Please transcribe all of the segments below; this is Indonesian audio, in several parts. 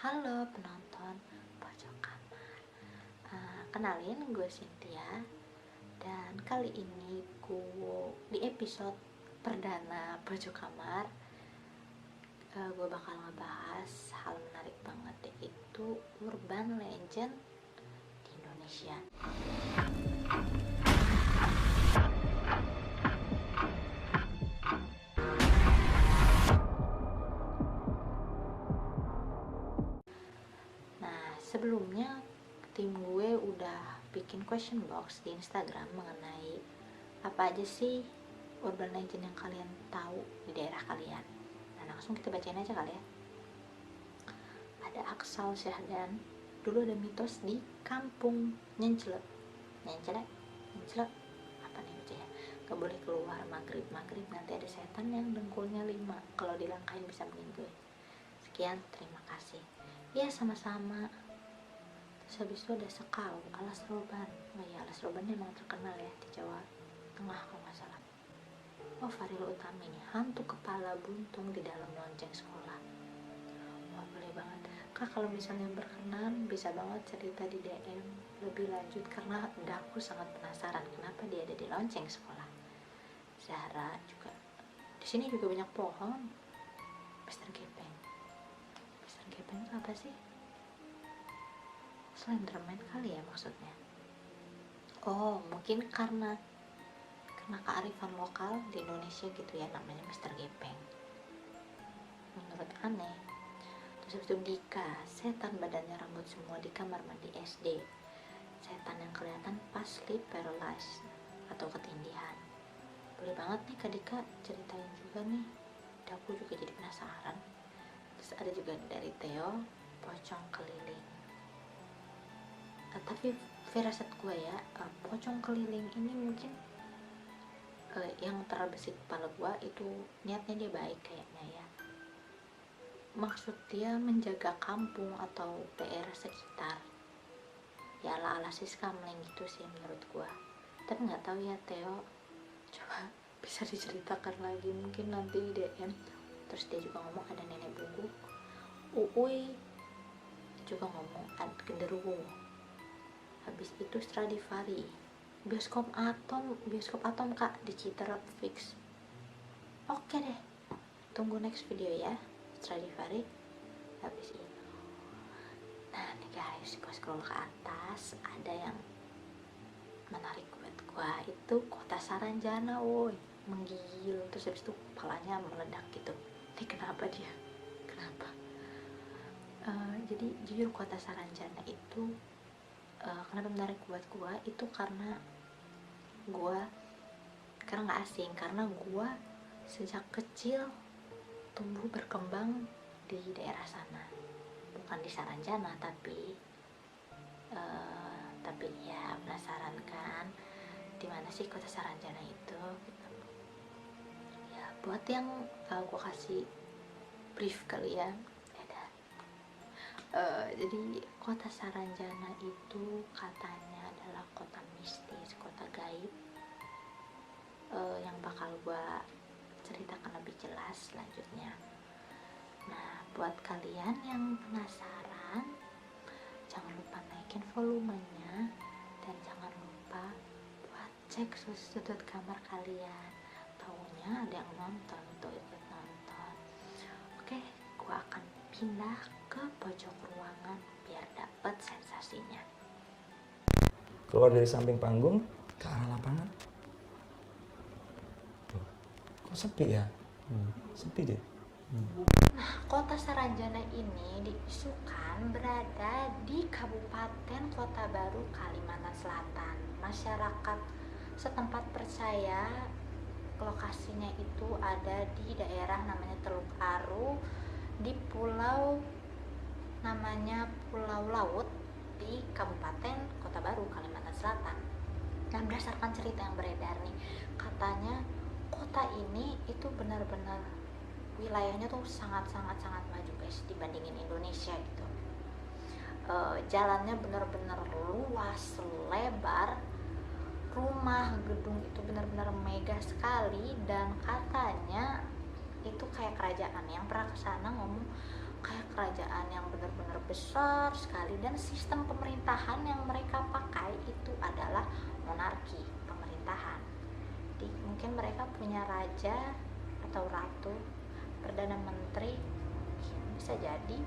Halo penonton pojok kamar. Kenalin, gue Cynthia. Dan kali ini di episode perdana pojok kamar, gue bakal ngebahas hal menarik banget, yaitu urban legend di Indonesia. Nah, sebelumnya tim gue udah bikin question box di Instagram mengenai apa aja sih urban legend yang kalian tahu di daerah kalian. Nah, langsung kita bacain aja kali ya. Ada Aksal Syahdan, dulu ada mitos di kampung Nyencelek apa nih bacanya, gak boleh keluar maghrib nanti ada setan yang dengkulnya 5, kalau dilangkahin bisa meninggal. Sekian, terima kasih. Ya, sama-sama. Terus habis itu ada Sekau, Alas Roban. Oh ya, Alas Roban memang terkenal ya di Jawa Tengah kalau nggak salah. Oh, Faril Utami nih, hantu kepala buntung di dalam lonceng sekolah. Wah, boleh banget Kak, kalau misalnya berkenan bisa banget cerita di DM lebih lanjut, karena aku sangat penasaran kenapa dia ada di lonceng sekolah. Zahra juga, di sini juga banyak pohon. Mister Gepeng itu apa sih? Slenderman kali ya maksudnya. Oh, mungkin karena kearifan lokal di Indonesia gitu ya, namanya Mister Gepeng. Menurut aneh. Terus habis itu Dika, setan badannya rambut semua di kamar mandi SD. Setan yang kelihatan pas sleep paralysis atau ketindihan. Boleh banget nih Kak Dika ceritain juga nih, aku juga jadi penasaran. Terus ada juga dari Theo, pocong keliling. Tapi firasat gue ya, pocong keliling ini mungkin yang terbesit kepala gue itu niatnya dia baik kayaknya ya. Maksud dia menjaga kampung atau daerah sekitar, ya ala-ala Siska Mling gitu sih menurut gue. Tapi nggak tahu ya Theo, coba bisa diceritakan lagi mungkin nanti di DM. Terus dia juga ngomong ada nenek bungku, Uui juga ngomong ada genderuwo. Habis itu Stradivari, bioskop atom Kak di Citer fix. Oke deh, tunggu next video ya Stradivari. Habis itu, nah nih guys, gue scroll ke atas, ada yang menarik buat gue, itu kota Saranjana, woi, menggigil. Terus habis itu kepalanya meledak gitu. Ini kenapa dia? Kenapa? Jadi jujur kota Saranjana itu kenapa menarik buat gue itu karena nggak asing, karena gue sejak kecil tumbuh berkembang di daerah sana, bukan di Saranjana tapi ya penasaran kan di mana sih kota Saranjana itu gitu. Ya buat yang gue kasih brief kali ya. Jadi kota Saranjana itu katanya adalah kota mistis, kota gaib, yang bakal gue ceritakan lebih jelas selanjutnya. Nah, buat kalian yang penasaran, jangan lupa naikin volumenya dan jangan lupa buat cek sudut kamar kalian. Taunya ada yang nonton, tuh ikut nonton. Oke, gue akan pindah ke pojok ruangan biar dapat sensasinya. Keluar dari samping panggung ke arah lapangan. Tuh, kok sepi ya? Sepi deh. Nah, kota Saranjana ini diisukan berada di Kabupaten Kota Baru, Kalimantan Selatan. Masyarakat setempat percaya lokasinya itu ada di daerah namanya Teluk Aru, di pulau namanya Pulau Laut di Kabupaten Kota Baru, Kalimantan Selatan. Nah, berdasarkan cerita yang beredar nih, katanya kota ini itu benar-benar wilayahnya tuh sangat maju guys dibandingin Indonesia gitu. Jalannya benar-benar luas, lebar, rumah gedung itu benar-benar mega sekali, dan katanya itu kayak kerajaan. Yang pernah kesana ngomong kayak kerajaan yang benar-benar besar sekali, dan sistem pemerintahan yang mereka pakai itu adalah monarki, pemerintahan. Jadi mungkin mereka punya raja atau ratu, perdana menteri, bisa jadi.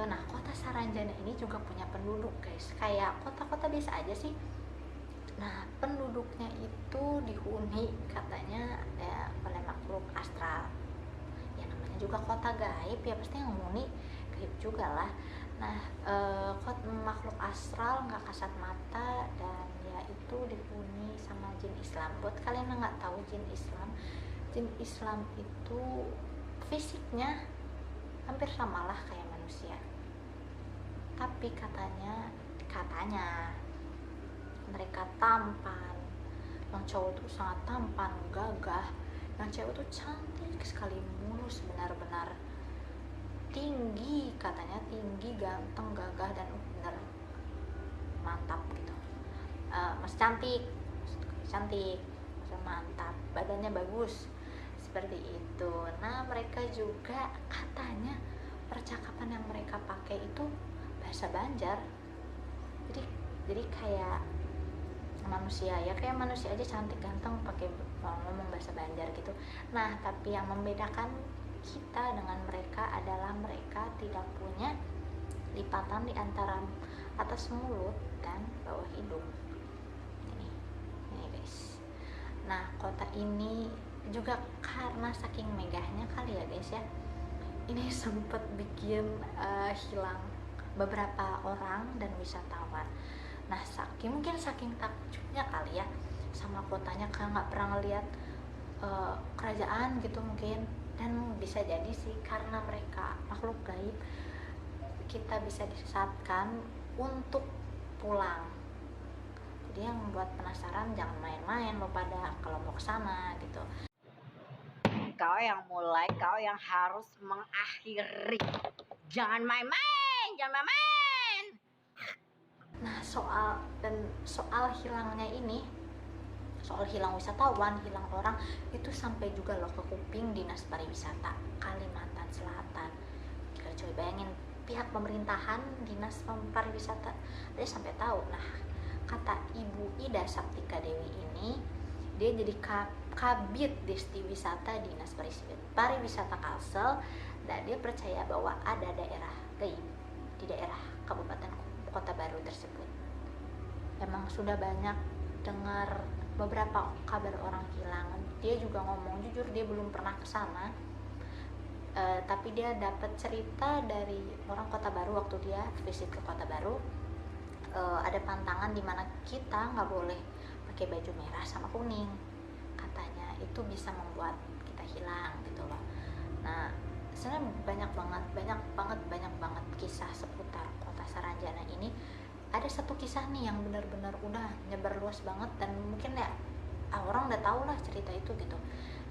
Nah, kota Saranjana ini juga punya penduduk, guys, kayak kota-kota biasa aja sih. Nah, penduduknya itu dihuni katanya ya, oleh makhluk astral. Ya namanya juga kota gaib, ya pasti yang menghuni gaib juga lah. Nah, makhluk astral nggak kasat mata, dan ya itu dihuni sama jin Islam. Buat kalian yang nggak tahu jin Islam itu fisiknya hampir samalah kayak manusia, tapi katanya mereka tampan. Yang cowok tuh sangat tampan, gagah, yang cewek tuh cantik sekali, mulus, benar-benar tinggi, katanya tinggi, ganteng, gagah, dan benar mantap gitu. Mas cantik, mantap, badannya bagus, seperti itu. Nah, mereka juga katanya percakapan yang mereka pakai itu bahasa Banjar. Jadi kayak manusia, ya kayak manusia aja cantik ganteng pakai ngomong bahasa Banjar gitu. Nah, tapi yang membedakan kita dengan mereka adalah mereka tidak punya lipatan di antara atas mulut dan bawah hidung. Ini guys. Nah, kota ini juga karena saking megahnya kali ya guys ya, ini sempat bikin hilang beberapa orang dan wisatawan. Nah, mungkin saking takjubnya kali ya sama kotanya, karena nggak pernah ngeliat kerajaan gitu mungkin. Dan bisa jadi sih karena mereka makhluk gaib, kita bisa disesatkan untuk pulang. Jadi yang membuat penasaran, jangan main-main lo pada kalau mau kesana gitu. Kau yang mulai, kau yang harus mengakhiri. Jangan main-main. Nah, soal hilangnya ini, soal hilang wisatawan, hilang orang, itu sampai juga loh ke kuping Dinas Pariwisata Kalimantan Selatan. Coba bayangin, pihak pemerintahan, Dinas Pariwisata, dia sampai tahu. Nah, kata Ibu Ida Saptika Dewi ini, dia jadi Kabid Desti Wisata Dinas Pariwisata Kalsel, dan dia percaya bahwa ada daerah gaib di daerah Kabupaten Kota Baru tersebut. Emang sudah banyak dengar beberapa kabar orang hilang. Dia juga ngomong jujur dia belum pernah ke sana, tapi dia dapat cerita dari orang Kota Baru waktu dia visit ke Kota Baru. Ada pantangan di mana kita nggak boleh pakai baju merah sama kuning, katanya itu bisa membuat kita hilang gitu loh. Nah, sebenarnya banyak banget kisah seputar kota Saranjana ini. Ada satu kisah nih yang benar-benar udah nyebar luas banget, dan mungkin ya orang udah tahu lah cerita itu gitu.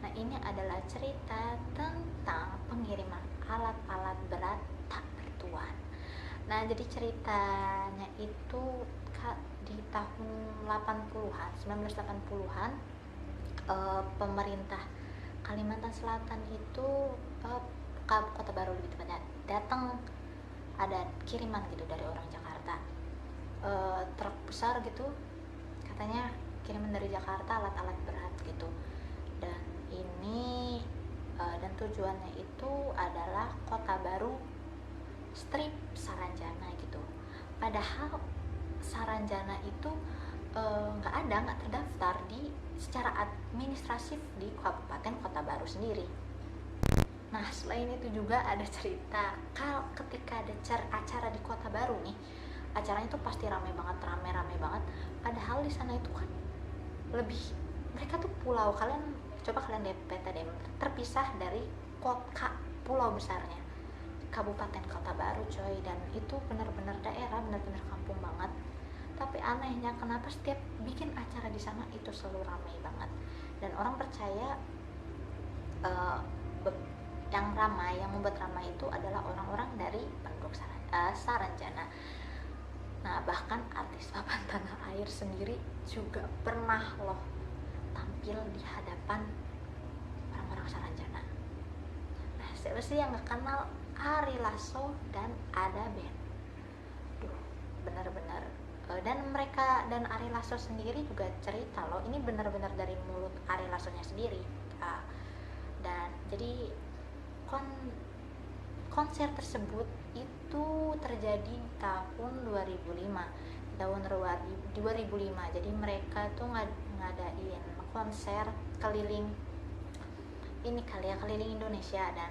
Nah, ini adalah cerita tentang pengiriman alat-alat berat tak bertuan. Nah, jadi ceritanya itu di tahun 1980-an, pemerintah Kalimantan Selatan itu, Kota Baru lebih tepatnya, datang ada kiriman gitu dari orang Jakarta, truk besar gitu, katanya kiriman dari Jakarta alat-alat berat gitu. Dan ini dan tujuannya itu adalah Kota Baru strip Saranjana gitu. Padahal Saranjana itu nggak terdaftar secara administratif di Kabupaten Kota Baru sendiri. Nah, selain itu juga ada cerita ketika ada acara di Kota Baru nih, acaranya tuh pasti rame banget. Padahal di sana itu kan mereka tuh pulau, coba kalian lihat peta deh, terpisah dari pulau besarnya Kabupaten Kota Baru coy. Dan itu benar-benar daerah, benar-benar kampung banget. Tapi anehnya kenapa setiap bikin acara di sana itu selalu ramai banget, dan orang percaya yang membuat ramai itu adalah orang-orang dari penduduk Saranjana. Nah, bahkan artis papan tanah air sendiri juga pernah loh tampil di hadapan orang-orang Saranjana. Nah, siapa sih yang gak kenal Ari Lasso dan Ada Band. Duh, benar-benar dan mereka dan Ari Lasso sendiri juga cerita loh, ini benar-benar dari mulut Ari Lassonya sendiri. Dan jadi konser tersebut itu terjadi tahun 2005. Jadi mereka tuh ngadain konser keliling ini kali ya, keliling Indonesia, dan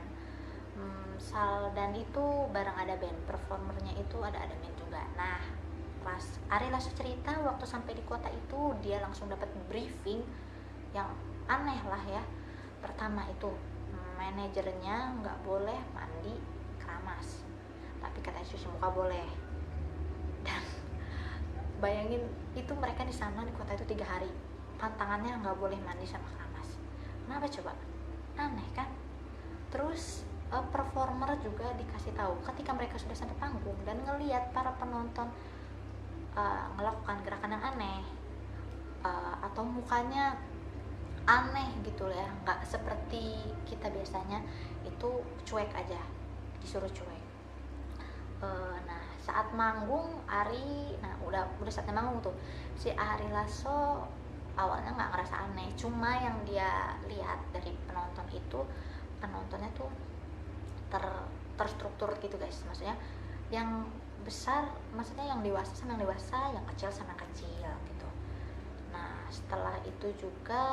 dan itu bareng Ada Band, performernya itu ada band juga. Nah, pas Ari Lasso cerita waktu sampai di kota itu dia langsung dapat briefing yang aneh lah ya. Pertama itu manajernya nggak boleh mandi keramas, tapi katanya cuci muka boleh. Dan bayangin itu mereka di sana di kota itu 3 hari, pantangannya nggak boleh mandi sama keramas. Kenapa coba? Aneh kan? Terus performer juga dikasih tahu ketika mereka sudah sampai panggung dan ngelihat para penonton melakukan gerakan yang aneh atau mukanya aneh gitu ya, nggak seperti kita biasanya, itu cuek aja, disuruh cuek. Nah, saat manggung udah saatnya manggung tuh, si Ari Lasso awalnya nggak ngerasa aneh, cuma yang dia lihat dari penonton itu, penontonnya tuh terstruktur gitu guys, maksudnya yang besar, maksudnya yang dewasa sama yang dewasa, yang kecil sama yang kecil gitu. Nah, setelah itu juga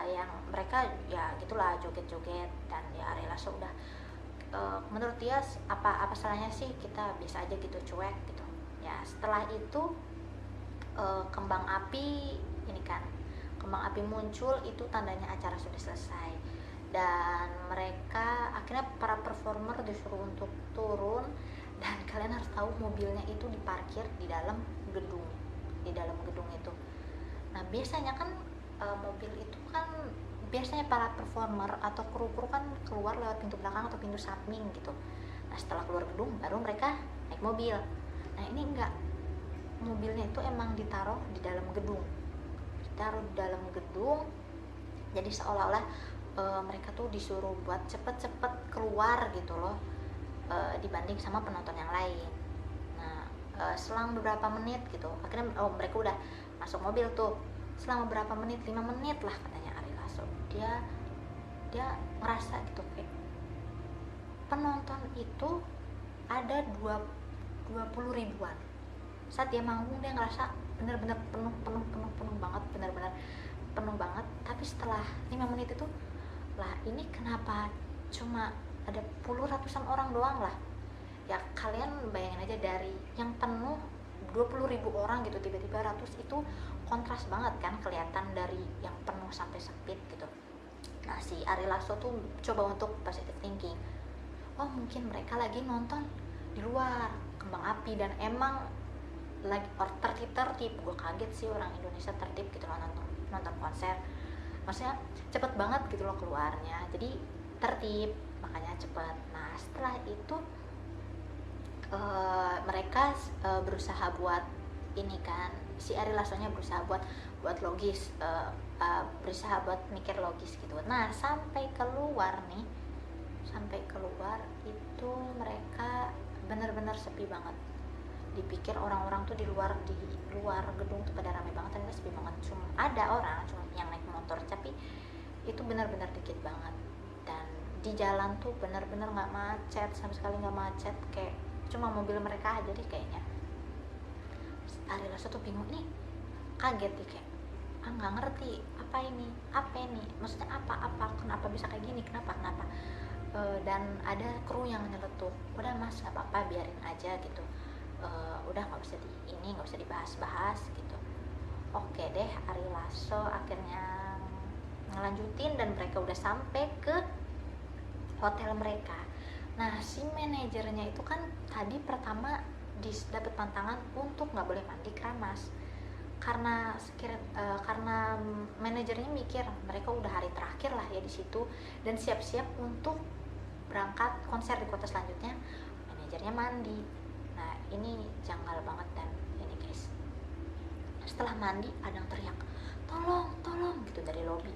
yang mereka ya gitulah joget-joget, dan ya Ari Lasso udah menurut dia apa salahnya sih kita biasa aja gitu, cuek gitu ya. Setelah itu kembang api muncul, itu tandanya acara sudah selesai, dan mereka akhirnya para performer disuruh untuk turun, dan kalian harus tahu mobilnya itu diparkir di dalam gedung itu. Nah, biasanya kan mobil itu kan biasanya para performer atau kru-kru kan keluar lewat pintu belakang atau pintu samping gitu. Nah, setelah keluar gedung baru mereka naik mobil. Nah, ini enggak, mobilnya itu emang ditaruh di dalam gedung, jadi seolah-olah mereka tuh disuruh buat cepet-cepet keluar gitu loh, dibanding sama penonton yang lain. Nah, selang beberapa menit gitu akhirnya mereka udah masuk mobil tuh. Selama berapa menit, 5 menit lah katanya Ari Lasso, dia ngerasa gitu kayak penonton itu ada 20 ribuan. Saat dia manggung dia ngerasa benar-benar penuh banget, benar-benar penuh banget. Tapi setelah 5 menit itu lah, ini kenapa cuma ada ratusan orang doang lah ya. Kalian bayangin aja, dari yang penuh 20.000 orang gitu, tiba-tiba ratus, itu kontras banget kan, kelihatan dari yang penuh sampai sempit gitu. Nah, si Ari Lasso tuh coba untuk positive thinking, oh mungkin mereka lagi nonton di luar kembang api, dan emang lagi tertib. Gue kaget sih, orang Indonesia tertib gitu loh nonton konser, maksudnya cepet banget gitu loh keluarnya, jadi tertib, makanya cepet. Nah, setelah itu mereka berusaha buat ini kan, si Ari Lassonya berusaha buat logis, berusaha buat mikir logis gitu. Nah, sampai keluar itu mereka benar-benar sepi banget. Dipikir orang-orang tuh di luar gedung tuh pada ramai banget, ternyata sepi banget. Cuma ada orang yang naik motor, tapi itu benar-benar dikit banget. Dan di jalan tuh benar-benar nggak macet, sama sekali nggak macet, kayak cuma mobil mereka aja deh kayaknya. Ari Lasso tuh bingung nih, kaget deh, kayak nggak ngerti apa ini, maksudnya apa kenapa bisa kayak gini, kenapa. Dan ada kru yang nyeletuk, udah mas nggak apa-apa, biarin aja gitu, udah nggak usah dibahas gitu. Oke deh, Ari Lasso akhirnya ngelanjutin, dan mereka udah sampai ke hotel mereka. Nah, si manajernya itu kan tadi pertama dapat pantangan untuk nggak boleh mandi keramas, karena manajernya mikir mereka udah hari terakhir lah ya di situ, dan siap-siap untuk berangkat konser di kota selanjutnya. Manajernya mandi. Nah, ini janggal banget. Dan ini guys, setelah mandi ada yang teriak tolong gitu dari lobi.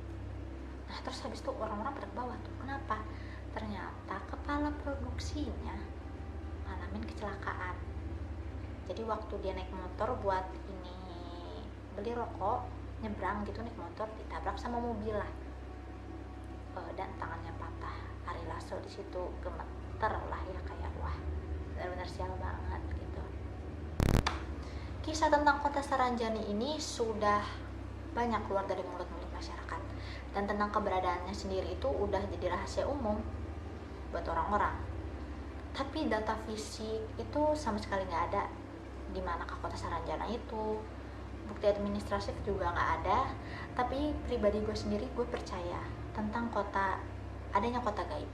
Nah, terus habis itu orang-orang pada ke bawah tuh, kenapa? ternyata kepala produksinya ngalamin kecelakaan. Jadi waktu dia naik motor buat ini beli rokok, nyebrang gitu naik motor, ditabrak sama mobil lah. Dan tangannya patah. Ari Lasso di situ gemeter lah ya, kayak wah benar-benar sial banget gitu. Kisah tentang Kota Saranjani ini sudah banyak keluar dari mulut-mulut masyarakat, dan tentang keberadaannya sendiri itu udah jadi rahasia umum buat orang-orang. Tapi data fisik itu sama sekali nggak ada di manakah Kota Saranjana itu. Bukti administratif juga nggak ada. Tapi pribadi gue sendiri, gue percaya tentang adanya kota gaib,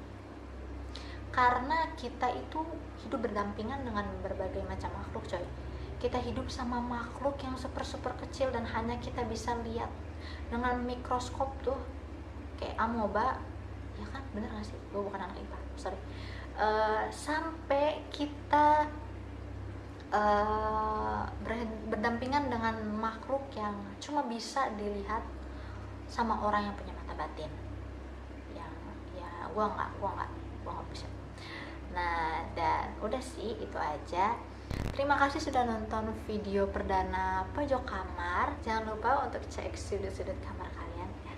karena kita itu hidup berdampingan dengan berbagai macam makhluk, coy. Kita hidup sama makhluk yang super kecil dan hanya kita bisa lihat dengan mikroskop tuh, kayak amoeba, ya kan, bener gak sih? Gue bukan anak IPA, sorry. Sampai kita berdampingan dengan makhluk yang cuma bisa dilihat sama orang yang punya mata batin. Yang ya gue nggak bisa. Nah, dan udah sih itu aja. Terima kasih sudah nonton video perdana Pojok Kamar. Jangan lupa untuk cek sudut-sudut kamar kalian ya.